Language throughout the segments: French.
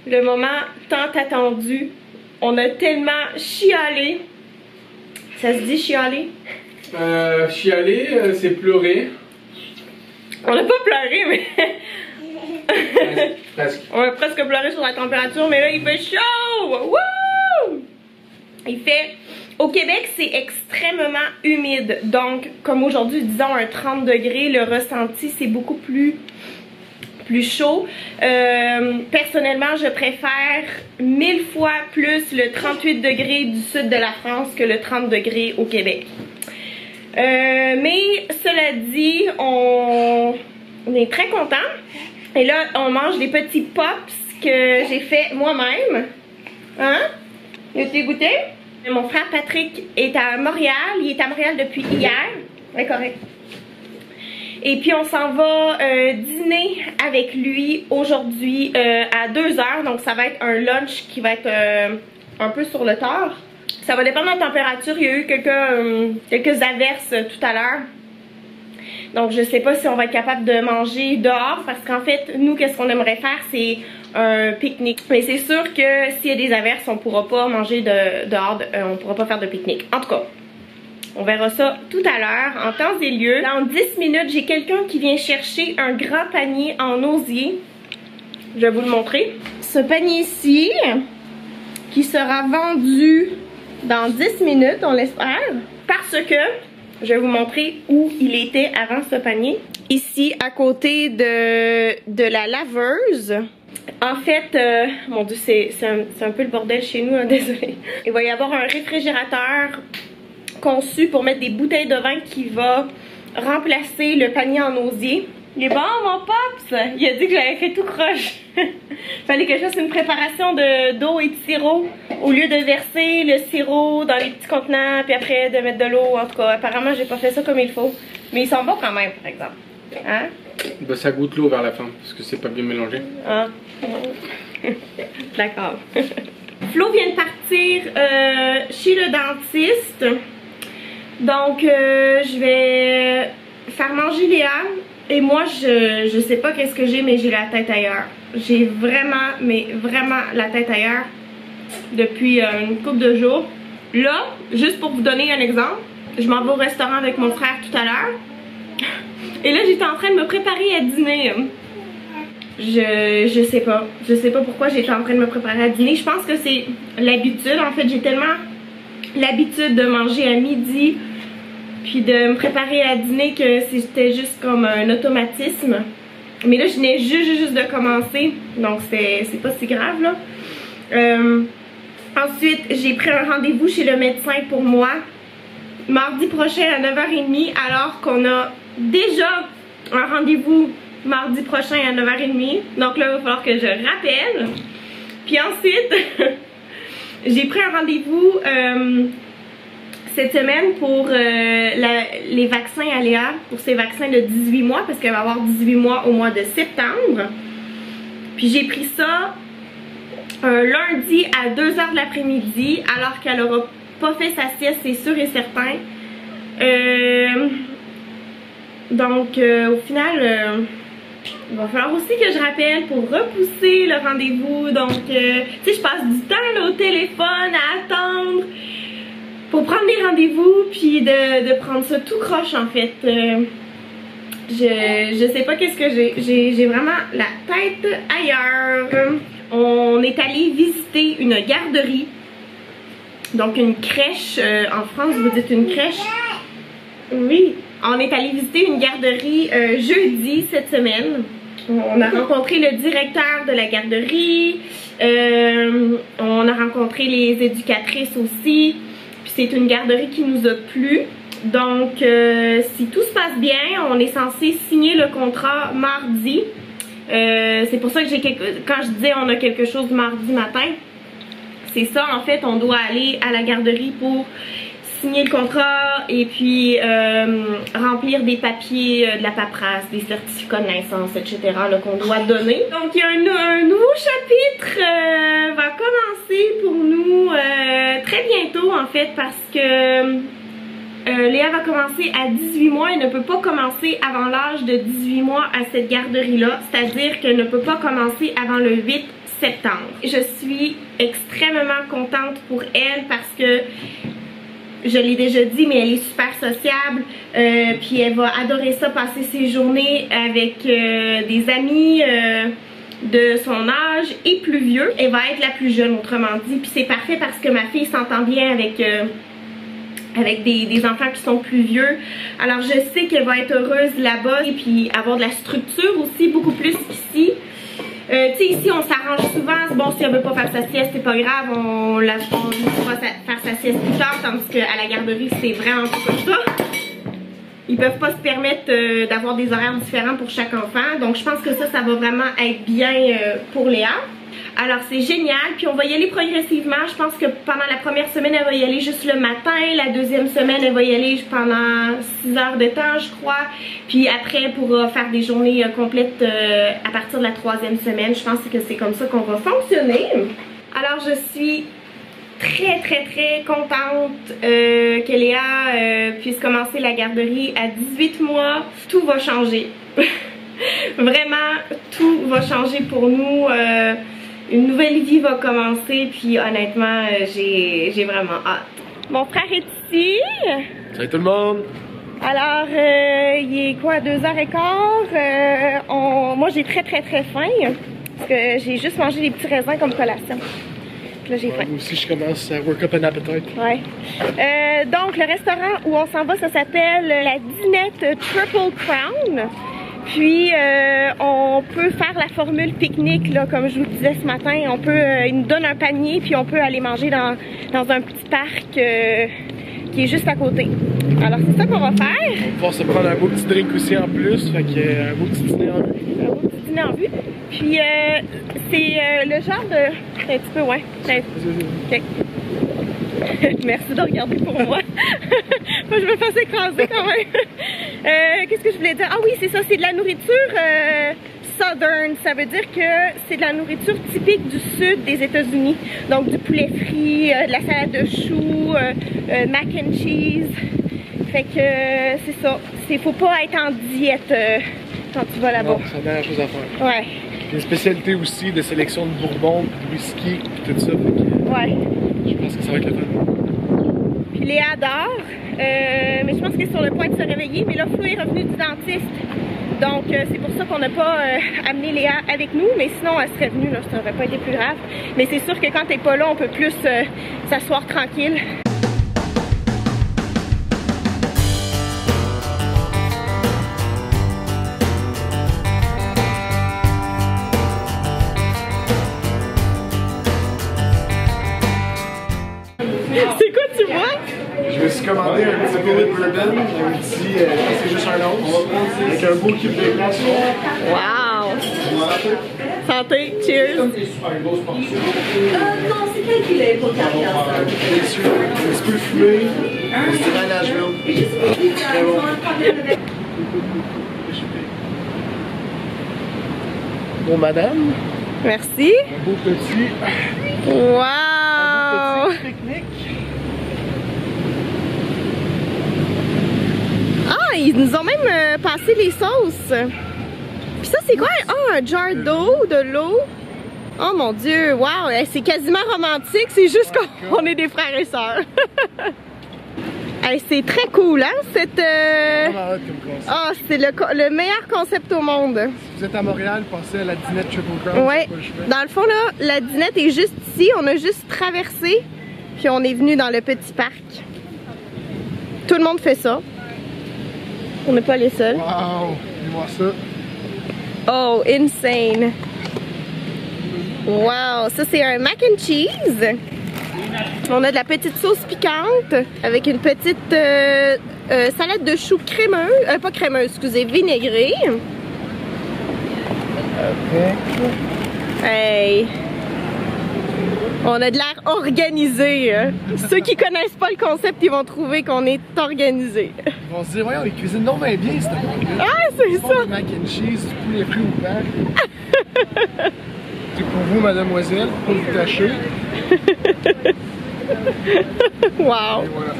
Le moment tant attendu. On a tellement chialé. Ça se dit chialer? Chialer, c'est pleurer. On n'a pas pleuré, mais... Presque. On a presque pleuré sur la température, mais là, il fait chaud! Wouh! Il fait... Au Québec, c'est extrêmement humide. Donc, comme aujourd'hui, disons un 30 degrés, le ressenti, c'est beaucoup plus chaud. Personnellement, je préfère 1000 fois plus le 38 degrés du sud de la France que le 30 degrés au Québec. Mais cela dit, on est très contents. Et là, on mange des petits pops que j'ai fait moi-même. Hein? As-tu goûté? Mon frère Patrick est à Montréal. Il est à Montréal depuis hier. Ouais, correct. Et puis on s'en va dîner avec lui aujourd'hui à 2h. Donc ça va être un lunch qui va être un peu sur le tard. Ça va dépendre de la température. Il y a eu quelques averses tout à l'heure. Donc je sais pas si on va être capable de manger dehors. Parce qu'en fait, nous, qu'est-ce qu'on aimerait faire, c'est un pique-nique. Mais c'est sûr que s'il y a des averses, on pourra pas manger dehors. On pourra pas faire de pique-nique. En tout cas, on verra ça tout à l'heure, en temps et lieu. Dans 10 minutes, j'ai quelqu'un qui vient chercher un grand panier en osier. Je vais vous le montrer. Ce panier-ci, qui sera vendu dans 10 minutes, on l'espère. Parce que, je vais vous montrer où il était avant ce panier. Ici, à côté de la laveuse. En fait, mon Dieu, c'est un peu le bordel chez nous, hein, désolé. Il va y avoir un réfrigérateur conçu pour mettre des bouteilles de vin qui va remplacer le panier en osier. Il est bon, mon Pops! Il a dit que j'avais fait tout croche. Fallait que je fasse une préparation d'eau et de sirop. Au lieu de verser le sirop dans les petits contenants, puis après de mettre de l'eau. En tout cas, apparemment, j'ai pas fait ça comme il faut. Mais ils sont bons quand même, par exemple. Hein? Bah, ça goûte l'eau vers la fin, parce que c'est pas bien mélangé. Ah. D'accord. Flo vient de partir chez le dentiste. Donc, je vais faire manger Léa. Et moi, je sais pas qu'est-ce que j'ai, mais j'ai la tête ailleurs. J'ai vraiment, mais vraiment la tête ailleurs depuis une couple de jours. Là, juste pour vous donner un exemple, je m'en vais au restaurant avec mon frère tout à l'heure. Et là, j'étais en train de me préparer à dîner. Je sais pas. Je sais pas pourquoi j'étais en train de me préparer à dîner. Je pense que c'est l'habitude. En fait, j'ai tellement l'habitude de manger à midi puis de me préparer à dîner que c'était juste comme un automatisme. Mais là, je venais juste de commencer. Donc, c'est pas si grave, là. Ensuite, j'ai pris un rendez-vous chez le médecin pour moi. Mardi prochain à 9h30. Alors qu'on a déjà un rendez-vous mardi prochain à 9h30. Donc là, il va falloir que je rappelle. Puis ensuite, j'ai pris un rendez-vous cette semaine pour les vaccins à Léa, pour ses vaccins de 18 mois, parce qu'elle va avoir 18 mois au mois de septembre. Puis j'ai pris ça un lundi à 2h de l'après-midi, alors qu'elle n'aura pas fait sa sieste, c'est sûr et certain. Donc au final, il va falloir aussi que je rappelle pour repousser le rendez-vous. Donc tu sais, je passe du temps là, au téléphone à attendre pour prendre des rendez-vous, puis de prendre ça tout croche en fait. Je sais pas qu'est-ce que j'ai vraiment la tête ailleurs. On est allé visiter une garderie, donc une crèche. En France, vous dites une crèche? Oui. On est allé visiter une garderie jeudi cette semaine. On a rencontré le directeur de la garderie. On a rencontré les éducatrices aussi. Puis c'est une garderie qui nous a plu. Donc si tout se passe bien, on est censé signer le contrat mardi. C'est pour ça que quand je disais on a quelque chose mardi matin, c'est ça en fait, on doit aller à la garderie pour signer le contrat et puis remplir des papiers, de la paperasse, des certificats de naissance, etc. qu'on doit donner. Donc il y a un nouveau chapitre va commencer pour nous très bientôt en fait, parce que Léa va commencer à 18 mois. Elle ne peut pas commencer avant l'âge de 18 mois à cette garderie-là. C'est-à-dire qu'elle ne peut pas commencer avant le 8 septembre. Je suis extrêmement contente pour elle parce que je l'ai déjà dit, mais elle est super sociable, puis elle va adorer ça, passer ses journées avec des amis de son âge et plus vieux. Elle va être la plus jeune, autrement dit, puis c'est parfait parce que ma fille s'entend bien avec des enfants qui sont plus vieux. Alors je sais qu'elle va être heureuse là-bas et puis avoir de la structure aussi, beaucoup plus qu'ici. Tu sais, ici on s'arrange souvent, bon, si elle veut pas faire sa sieste, c'est pas grave, on pourra faire sa sieste plus tard, tandis qu'à la garderie c'est vraiment pas comme ça. Ils peuvent pas se permettre d'avoir des horaires différents pour chaque enfant, donc je pense que ça va vraiment être bien pour Léa. Alors c'est génial, puis on va y aller progressivement. Je pense que pendant la première semaine elle va y aller juste le matin, la deuxième semaine elle va y aller pendant 6 heures de temps je crois, puis après elle pourra faire des journées complètes à partir de la troisième semaine. Je pense que c'est comme ça qu'on va fonctionner. Alors je suis très contente que Léa puisse commencer la garderie à 18 mois. Tout va changer. Vraiment tout va changer pour nous. Une nouvelle vie va commencer, puis honnêtement, j'ai vraiment hâte. Mon frère est ici. Salut tout le monde! Alors, il est quoi, 2h15? Moi, j'ai très faim, parce que j'ai juste mangé des petits raisins comme collation. Puis là, j'ai faim. Moi aussi, je commence à work up an appetite. Ouais. Donc, le restaurant où on s'en va, ça s'appelle la Dinette Triple Crown. Puis on peut faire la formule pique-nique là, comme je vous disais ce matin. On peut, ils nous donnent un panier puis on peut aller manger dans un petit parc qui est juste à côté. Alors c'est ça qu'on va faire. On va pouvoir se prendre un beau petit drink aussi en plus, fait que un beau petit dîner en vue. Un beau petit dîner en vue. Puis c'est le genre de... Un petit peu, ouais. Ok. Merci de regarder pour moi. Moi je me fasse écraser quand même. Qu'est-ce que je voulais dire? Ah oui, c'est ça, c'est de la nourriture southern. Ça veut dire que c'est de la nourriture typique du sud des États-Unis. Donc du poulet frit, de la salade de choux, mac and cheese. Fait que c'est ça. Faut pas être en diète quand tu vas là-bas. Non, c'est la dernière chose à faire. Ouais. Il y a une spécialité aussi de sélection de bourbon, de whisky, et tout ça. Ouais. Je pense que ça va être le fun. Puis Léa adore, mais je pense qu'elle est sur le point de se réveiller. Mais là, Flo est revenu du dentiste. Donc, c'est pour ça qu'on n'a pas amené Léa avec nous. Mais sinon, elle serait venue, là, ça n'aurait pas été plus grave. Mais c'est sûr que quand t'es pas là, on peut plus s'asseoir tranquille. C'est quoi tu vois? Je me suis commandé un petit bullet bourbon, un petit, c'est juste un once, avec un beau cube de glace. Wow! Santé, cheers! Non, c'est quel qu'il est pour carrière ça? Délicieux, un petit peu fumé, c'est à Nashville. Très bon. Bon, madame. Merci! Un beau petit. Wow! Un beau petit pique-nique. Ah, ils nous ont même passé les sauces. Puis ça, c'est quoi? Ah, un jar d'eau, de l'eau. Oh mon Dieu, wow, c'est quasiment romantique. C'est juste qu'on est des frères et sœurs. Hey, c'est très cool, hein, cette... Vraiment hot comme concept. Ah, c'est le meilleur concept au monde. Si vous êtes à Montréal, pensez à la Dinette Triple Crown. Ouais, dans le fond, là, la Dinette est juste ici. On a juste traversé, puis on est venu dans le petit parc. Tout le monde fait ça. On n'est pas les seuls. Wow, allez voir ça. Oh, insane. Wow, ça c'est un mac and cheese. On a de la petite sauce piquante avec une petite salade de choux crémeuse, pas crémeuse, excusez, vinaigrée. Hey. On a de l'air organisé. Hein. Ceux qui connaissent pas le concept, ils vont trouver qu'on est organisé. Ils vont se dire, voyons, ils cuisinent non bien bien, cette monde-là. Ah, c'est ça! Du mac and cheese, du poulet frit au pain. C'est pour vous, mademoiselle, pour vous tâcher. Wow! Et voilà.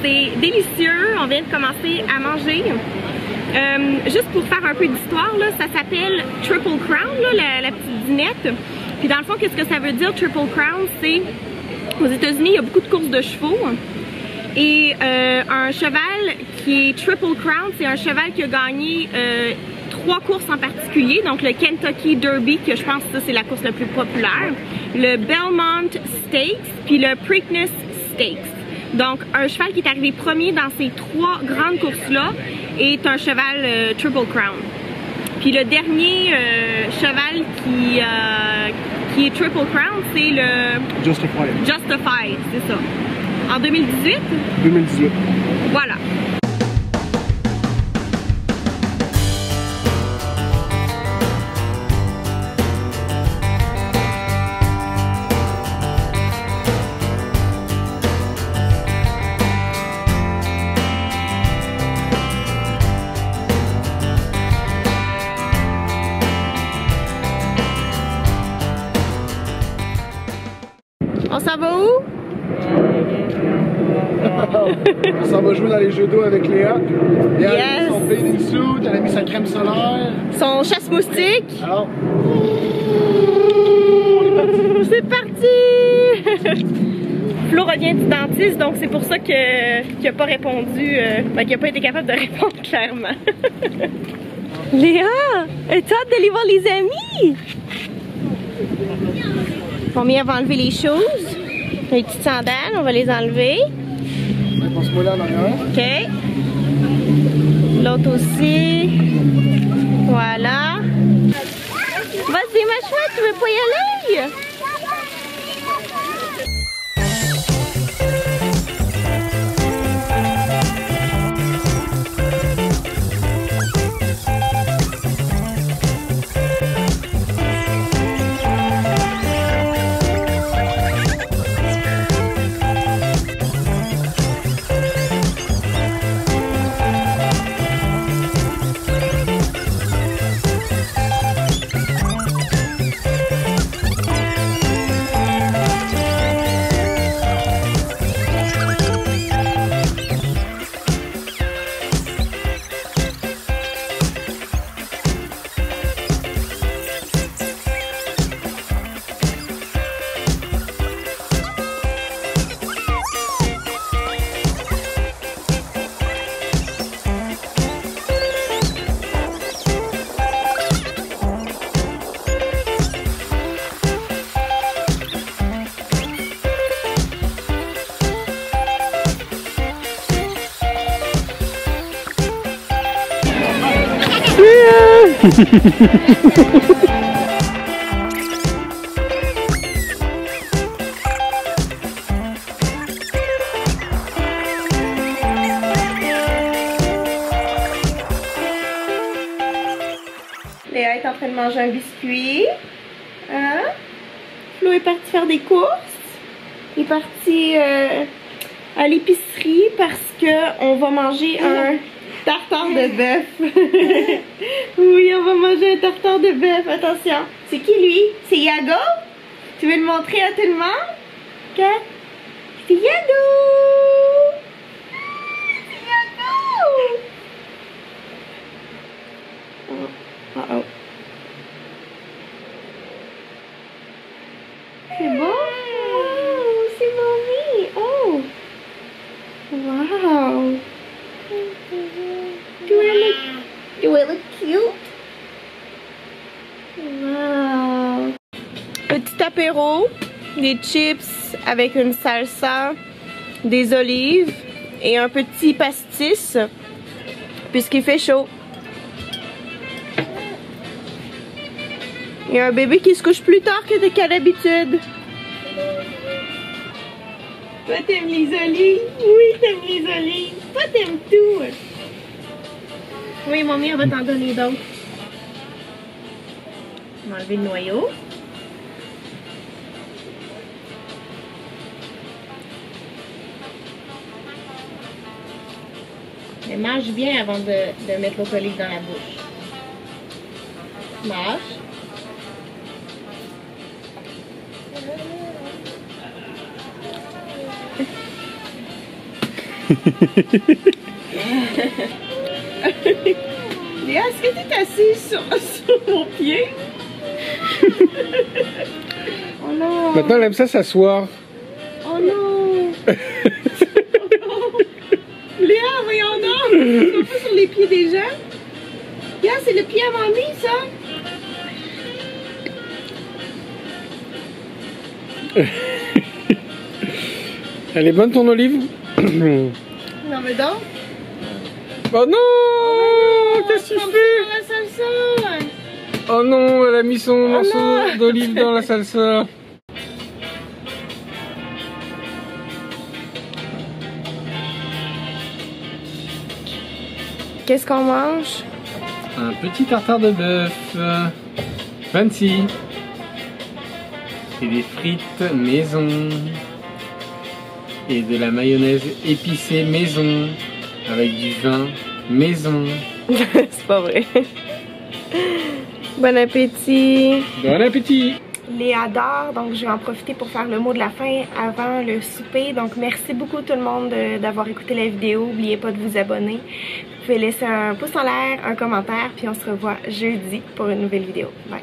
C'est délicieux. On vient de commencer à manger. Juste pour faire un peu d'histoire, là, ça s'appelle Triple Crown, là, la petite dinette. Puis dans le fond, qu'est-ce que ça veut dire Triple Crown? C'est aux États-Unis, il y a beaucoup de courses de chevaux. Et un cheval qui est Triple Crown, c'est un cheval qui a gagné 3 courses en particulier. Donc le Kentucky Derby, que je pense que ça c'est la course la plus populaire. Le Belmont Stakes, puis le Preakness Stakes. Donc un cheval qui est arrivé premier dans ces 3 grandes courses-là est un cheval Triple Crown. Puis le dernier cheval qui est Triple Crown, c'est le Justified, c'est ça. En 2018? 2018. Voilà. On s'en va où? On s'en va jouer dans les jeux d'eau avec Léa. Léa Yes. a mis son bathing suit, elle a mis sa crème solaire. Son chasse-moustique. Alors, on est parti. C'est parti! Flo revient du dentiste, donc c'est pour ça qu'il n'a pas répondu, qu'il n'a pas été capable de répondre clairement. Léa, es-tu hâte d'aller voir les amis? Combien va enlever les choses? Les petites sandales, on va les enlever. On se moule en arrière. OK. L'autre aussi. Voilà. Vas-y, ma chouette, tu veux pas y aller? Léa est en train de manger un biscuit. Hein? Flo est parti faire des courses. Il est parti à l'épicerie parce que on va manger un tartare de bœuf. Oui, on va manger un tartare de bœuf. Attention. C'est qui lui? C'est Yago? Tu veux le montrer à tout le monde? OK? C'est Yago! C'est Yago! Oh. Uh-oh. C'est beau? Oh, c'est mamie! Oh! Wow! Do it look cute? Wow! Petit apéro, des chips avec une salsa, des olives et un petit pastis puisqu'il fait chaud. Il y a un bébé qui se couche plus tard qu'à d'habitude. Toi t'aimes les olives? Oui, t'aimes les olives. Toi t'aimes tout. Oui, mamie, elle va t'en donner d'autres. On va enlever le noyau. Mais mange bien avant de mettre l'autre olive dans la bouche. Mange. Léa, est-ce que t'es assise sur mon pied? Oh non! Maintenant, elle aime ça s'asseoir. Oh non! Oh non! Léa, voyons donc! Tu vas pas sur les pieds des gens? Léa, c'est le pied à mamie, ça? Elle est bonne ton olive? Non, mais donc! Oh non! Qu'est-ce que tu fais? Dans la salsa! Oh non, elle a mis son morceau non. d'olive dans la salsa. Qu'est-ce qu'on mange? Un petit tartare de bœuf. Fancy. Et des frites maison. Et de la mayonnaise épicée maison. Avec du vin maison. C'est pas vrai. Bon appétit! Bon appétit! Léa adore, donc je vais en profiter pour faire le mot de la fin avant le souper. Donc merci beaucoup tout le monde d'avoir écouté la vidéo. N'oubliez pas de vous abonner. Vous pouvez laisser un pouce en l'air, un commentaire, puis on se revoit jeudi pour une nouvelle vidéo. Bye!